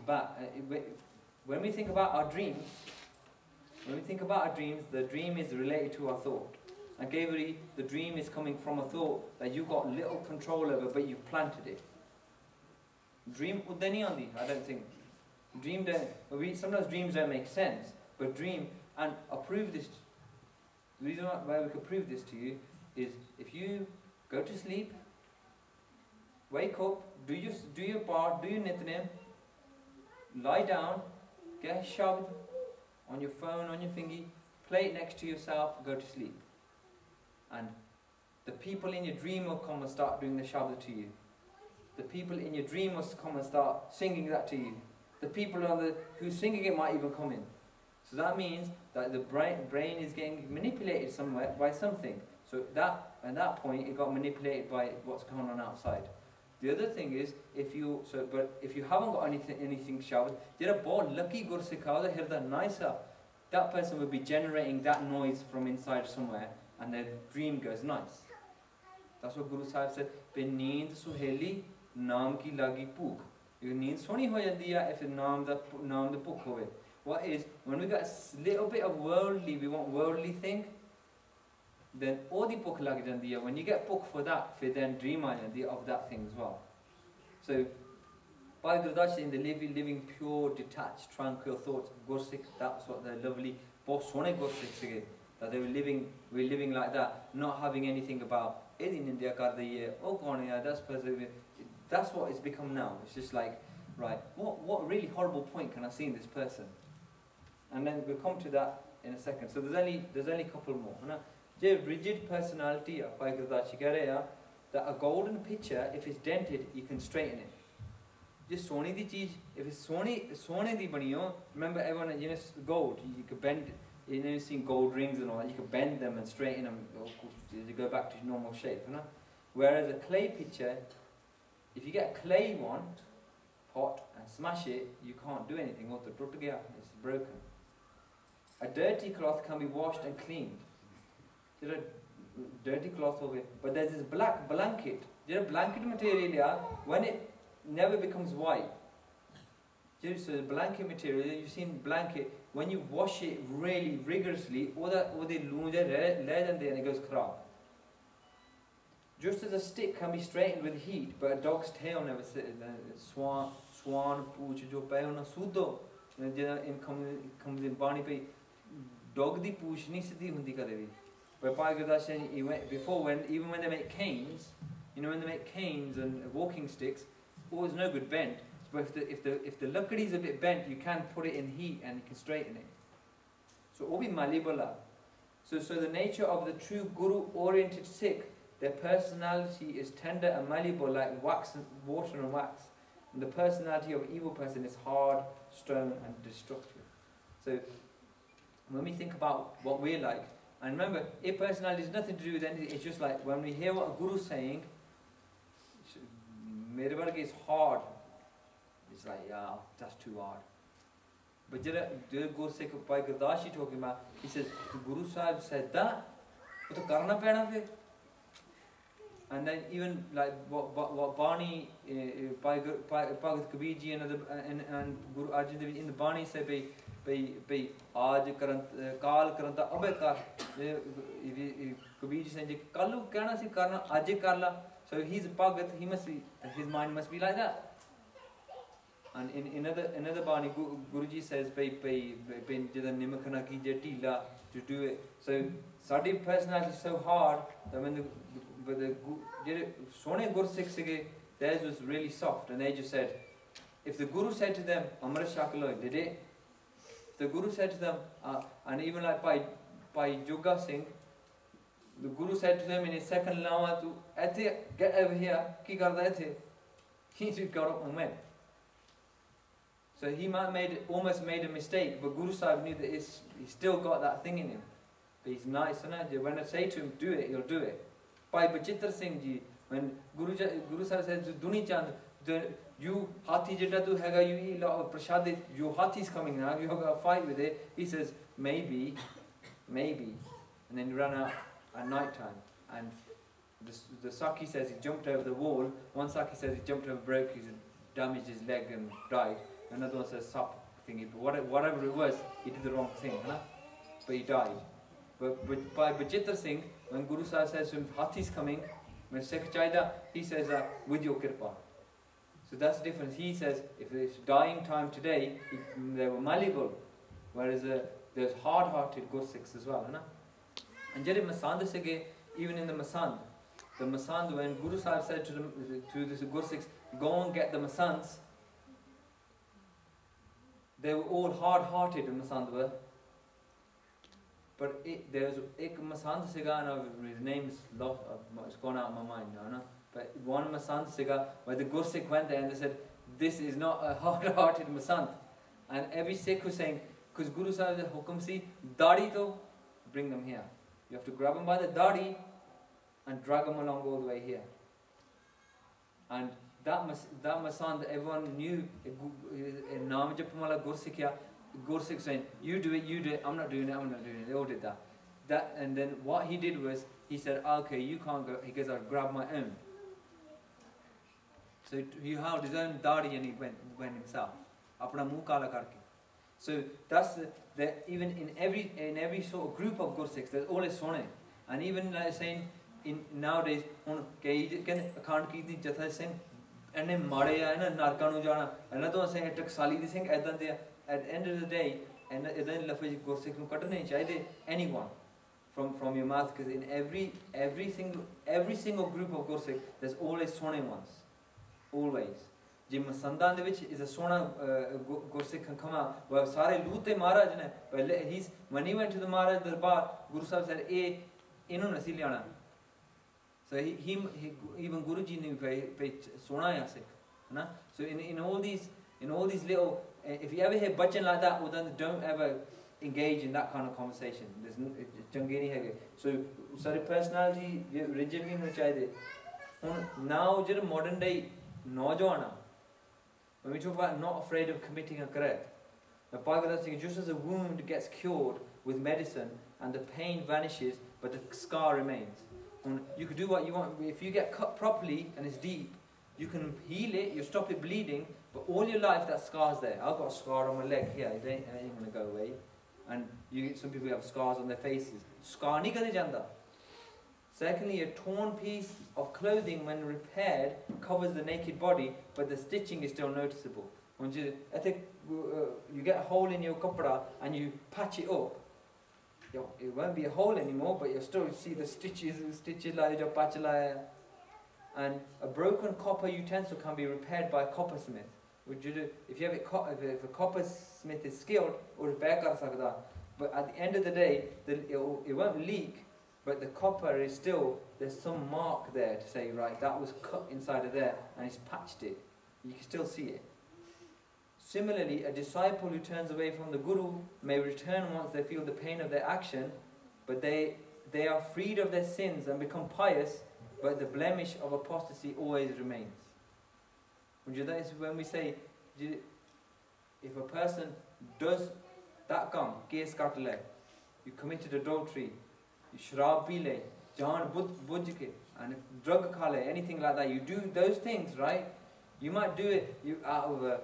But when we think about our dreams, the dream is related to our thought. And Gabriel, the dream is coming from a thought that you've got little control over, but you've planted it. Dream udde nahi aandi, I don't think. Sometimes dreams don't make sense, but dream, and I'll prove this. The reason why we could prove this to you is if you go to sleep, wake up, do your part, do your nitnem, lie down, get a shabd on your phone, on your thingy, play it next to yourself, go to sleep. And the people in your dream will come and start doing the shabd to you. The people in your dream will come and start singing that to you. The people who's singing it might even come in. So that means that the brain is getting manipulated somewhere by something. So at that point it got manipulated by what's going on outside. The other thing is, if you haven't got anything shabd, there are बहुत lucky gursikhada hirda nicer. That person will be generating that noise from inside somewhere, and their dream goes nice. That's what Guru Sahib said. Pe neend suheli naam ki lagi puk. Your neend soni ho jandi hai if naam da puk howe. What is, when we got a little bit of worldly, we want worldly thing, then all the book lag jandi hai. When you get book for that, then dream aa jandi of that thing as well. So by Gurdash in the living pure, detached, tranquil thoughts, Gursikh, that's what the lovely bahut sone Gursikh sige, that they we're living like that, not having anything about in India kar diye, oh kaun hai, that's what it's become now. It's just like, right, what really horrible point can I see in this person? And then we'll come to that in a second. So there's only a couple more. The rigid personality of that a golden pitcher, if it's dented, you can straighten it. Just sone di cheez, if it's sone di bani ho, remember everyone, gold, you could bend, you've seen gold rings and all that, you could bend them and straighten them, to go back to normal shape. Whereas a clay pitcher, if you get a clay one, pot, and smash it, you can't do anything. It's broken. A dirty cloth can be washed and cleaned. There are dirty cloth over it, but there's this black blanket. There are blanket material when it never becomes white. So the blanket material, you've seen blanket, when you wash it really rigorously, all the loon and it goes kharab. Just as a stick can be straightened with heat, but a dog's tail never sits. Swan pooch jo pe una sudo, comes in bani pe dog di pooch nahi siddhi hundi kade bhi. But by Gurdash before, even when they make canes, when they make canes and walking sticks, always no good bent. But if the lakdi is a bit bent, you can put it in heat and you can straighten it. So obi malibala. So the nature of the true guru-oriented Sikh, their personality is tender and malleable like water and wax. And the personality of an evil person is hard, stone and destructive. So when we think about what we're like, and remember, a personality has nothing to do with anything, it's just like when we hear what a guru is saying, it's hard. It's like, yeah, that's too hard. But the Guru Sikh by Gurdashi talking about, he says, the Guru Sahib said that, but to karna pehna fi. And then even like what Bani by Bhagat Kabir ji and Guru Arjan Dev in the Bani say bhai aaj karan kaal karan da abe kar. Kabir ji saying kalu kehna si karna aaj kar la. So he's Bhagat, his mind must be like that. And in another Bani, Guruji says bhai jada nimakana kije tila to do it. So Sadi personality is so hard that when the Sone Gursik sige, theirs was really soft, and they just said, if the Guru said to them, Amrit Shakaloi did it. If the Guru said to them, and even like by Juga Singh, the Guru said to them in his second lama to get over here, ki karda ethe. He just got up and went. So he almost made a mistake, but Guru Sahib knew that he still got that thing in him. But he's nice, and when I say to him, do it, he'll do it. By Bachitra Singh ji, when Guru Sahib says, Duni Chand, you hathi jeta tu hega, you eat a lot of prashad, your hathi is coming now, you have got a fight with it. He says, maybe. And then he ran out at night time. And the Saki says he jumped over the wall. One Saki says he jumped over, damaged his leg and died. Another one says sap thingy, but whatever it was, he did the wrong thing, but he died. But by Bajitra Singh, when Guru Sahib says to him, Hathi's coming, when Sikh Chaida, he says with your kirpa. So that's the difference. He says, if it's dying time today, they were malleable, whereas there's hard-hearted Gursikhs as well. And Jere Masand Sige, even in the Masand, when Guru Sahib said to the Gursikhs, go and get the Masands, they were all hard-hearted in Masand were. But there was ek Masand Siga, and his name's lost, it's gone out of my mind now, but one Masand Siga, where the Gursikh went there and they said, this is not a hard-hearted Masand. And every Sikh was saying, because Guru Sahib said, Hukum si, Dadi to, bring them here. You have to grab them by the Dadi and drag them along all the way here. And that Masand, everyone knew, Naam Japamala Gursikh saying, you do it, I'm not doing it, they all did that. And then what he did was, he said, okay, you can't go, he goes, I'll grab my own. So he held his own dadi and he went himself. Apna muh kala karke. So that's even in every sort of group of Gursikhs, there's always Sone. And even like saying, nowadays, Akhand Kirti Jatha Singh, and then Mare and Narkanu Jana, another one saying, Taksali the Singh, at the end of the day, and then Lafaj Gursikh nu katne chahiye anyone from your mouth, because in every single group of Gursikh, there's always Sone ones. Always. Jim Sandan is a Sona Gursikh can come out. Well, Sare Lute Maharaj, when he went to the Maharaj Darbar, Guru Sahib said, Inu Nasiliana. So even Guruji knew Sona Yasik. So in all these little, if you ever hear bachan like that, well then don't ever engage in that kind of conversation. So sorry, personality rigid नहीं होना चाहिए. Now just modern day नौजवान, when we talk about not afraid of committing a karat, the Bhagavad Gita, just as a wound gets cured with medicine and the pain vanishes but the scar remains. You can do what you want. If you get cut properly and it's deep, you can heal it, you stop it bleeding, but all your life that scar's there. I've got a scar on my leg here, it ain't going to go away. And some people have scars on their faces. Scar nahi kade janda. Secondly, a torn piece of clothing when repaired covers the naked body, but the stitching is still noticeable. I think you get a hole in your kapra and you patch it up. It won't be a hole anymore, but you'll still see the stitches like your patch like. And a broken copper utensil can be repaired by a coppersmith. If a coppersmith is skilled, or repair kar sakda. But at the end of the day, it won't leak. But the copper is still, there's some mark there to say, right, that was cut inside of there and he's patched it. You can still see it. Similarly, a disciple who turns away from the Guru may return once they feel the pain of their action, but they are freed of their sins and become pious, but the blemish of apostasy always remains. That is when we say, if a person does that kam, case katle, you committed adultery, shrab pee le, jaan bujh ke, and drug kha le, anything like that, you do those things, right? You might do it out of a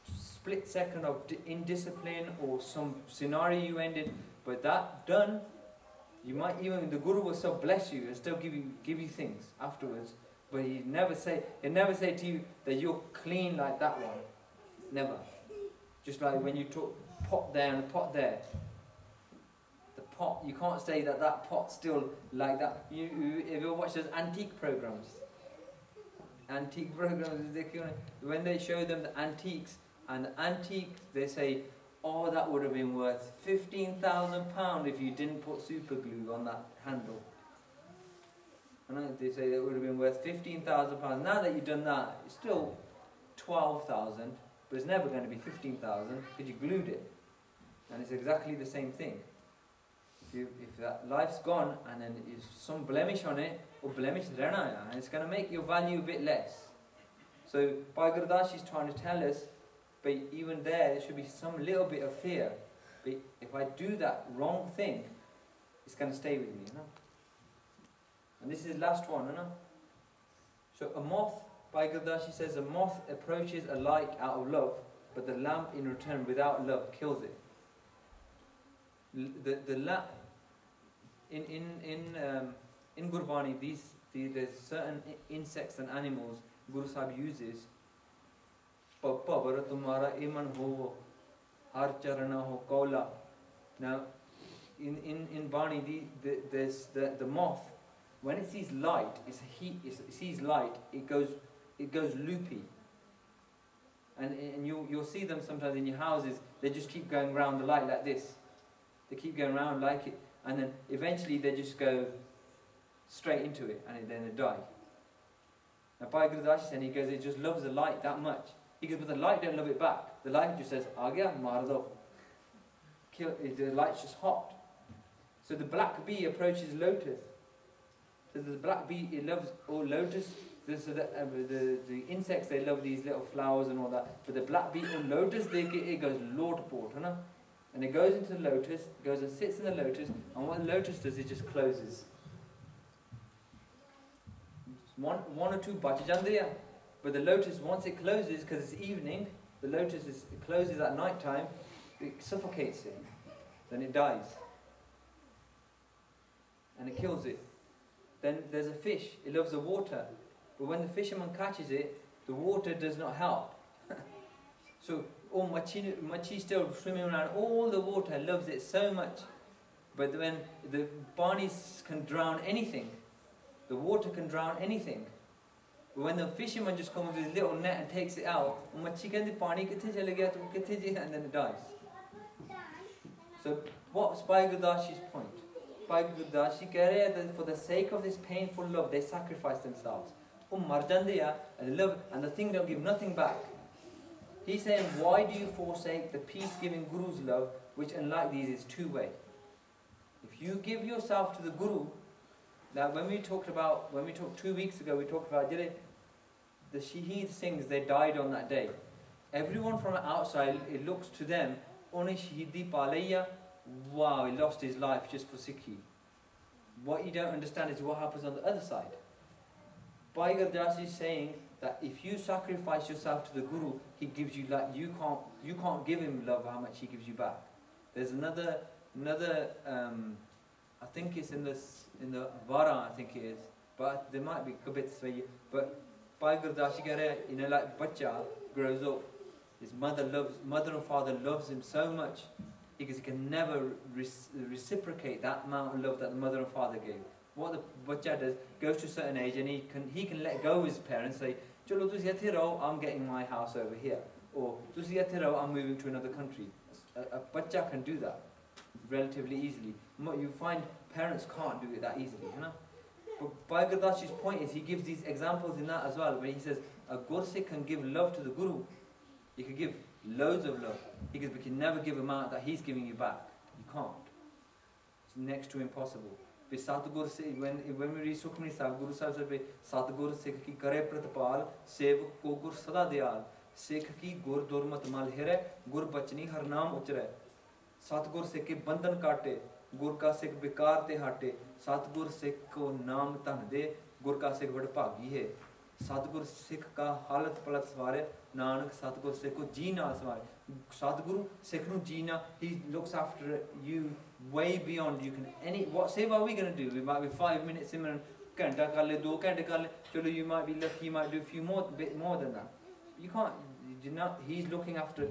split second of indiscipline or some scenario you ended, but that done, you might even, the Guru will still bless you and still give you things afterwards, but he'd never say to you that you're clean like that one. Never. Just like when you talk pot there and pot there. Pot, you can't say that pot's still like that. If you watch those antique programs, when they show them the antiques, and the antique, they say, oh, that would have been worth £15,000 if you didn't put super glue on that handle. And they say that would have been worth £15,000. Now that you've done that, it's still 12,000, but it's never going to be 15,000 because you glued it. And it's exactly the same thing. If that life's gone and then there's some blemish on it, or blemish rehna, and it's going to make your value a bit less. So Bhai Gurdas is trying to tell us, but even there should be some little bit of fear. But if I do that wrong thing, it's going to stay with me, And this is the last one, So a moth, Bhai Gurdas says, a moth approaches a light out of love, but the lamp in return without love kills it. The lamp in Gurbani, there's certain insects and animals Guru Sahib uses. Pabara tumhara iman ho har charana ho kaula. Now in Bani, there's the moth, when it sees light, it sees light, it goes loopy. And you'll see them sometimes in your houses, they just keep going round the light like this. They keep going round like it, and then eventually they just go straight into it, and then they die. Now Bhai Gurdash said, he goes, it just loves the light that much. He goes, but the light don't love it back. The light just says, "Aa gaya, maar do." The light's just hot. So the black bee approaches lotus. So the black bee, it loves all lotus. So the insects, they love these little flowers and all that. But the black bee on lotus, it goes Lord port, you know? And it goes into the lotus, goes and sits in the lotus, and what the lotus does, it just closes. One or two bach jande, but the lotus, once it closes, because it's evening, the lotus it closes at night time, it suffocates it, then it dies, and it kills it. Then there's a fish, it loves the water, but when the fisherman catches it, the water does not help. So machi still swimming around, all the water loves it so much, but when the Banis can drown anything, the water can drown anything. But when the fisherman just comes with his little net and takes it out, and then it dies. So what's Bhai Gurdashi's point? Bhai Gurdashi keh rahe that for the sake of this painful love, they sacrifice themselves. Mar jande hai, and love, and the thing don't give nothing back. He's saying, why do you forsake the peace-giving Guru's love, which unlike these is two-way? If you give yourself to the Guru, now when we talked 2 weeks ago, we talked about the Shaheed Singhs, they died on that day. Everyone from outside, it looks to them, Oni Shahidi Palaya, wow, he lost his life just for Sikhi. What you don't understand is what happens on the other side. Bhai Gurdas is saying that if you sacrifice yourself to the Guru, he gives you like you can't give him love how much he gives you back. There's another I think it's in the Vara, I think it is, but there might be Kabit Swayi. But Bhai Gurdashi keh rahe, like bacha grows up, his mother and father loves him so much because he can never reciprocate that amount of love that the mother and father gave. What the bacha does, goes to a certain age and he can let go of his parents, say, "Chalo tusi yate raho, I'm getting my house over here," or "Tusi yate raho, I'm moving to another country." A bacha can do that relatively easily. You find parents can't do it that easily, you know. But Bhai Gurdashi's point is, he gives these examples in that as well, where he says a Gursikh can give love to the Guru. He can give loads of love. He goes, but you can never give amount that he's giving you back. You can't. It's next to impossible. When we read Sukhmani Sahib, Guru Sahib said, "Satgur Sikh ki kare pratpal, sevak ko gur sada dayal, Sikh ki gur durmat mal hire, gur bachni har naam uchre. Satgur Sikh ke bandhan kaate, gur ka Sikh bekar te hate, Satgur Sikh ko naam tan de, gur ka Sikh bad bhagi hai. Satgur Sikh ka halat palat sware, Nanak Satgur Sikh ko ji naal sware." Satguru Sikh nu jina, he looks after you way beyond you can what seva are we going to do? We might be 5 minutes in and kanta kar le, 2 घंटे kar le, chalo you might be lucky, you might do a few bit more than that. You can't, he's looking after,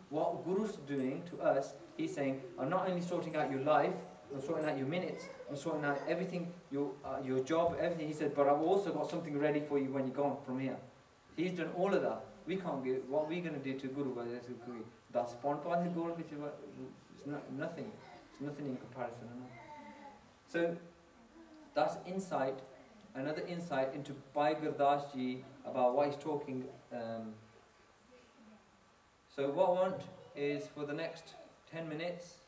what Guru's doing to us, he's saying, I'm not only sorting out your life, I'm sorting out your minutes, I'm sorting out everything, your job, everything. He said, but I've also got something ready for you when you go on from here. He's done all of that. We can't give, what are we going to do to Guru? That's Ponpad Guru, which is nothing. It's nothing in comparison. So that's insight, another insight into Bhai Gurdas Ji about what he's talking. So what I want is for the next 10 minutes,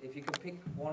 if you could pick one or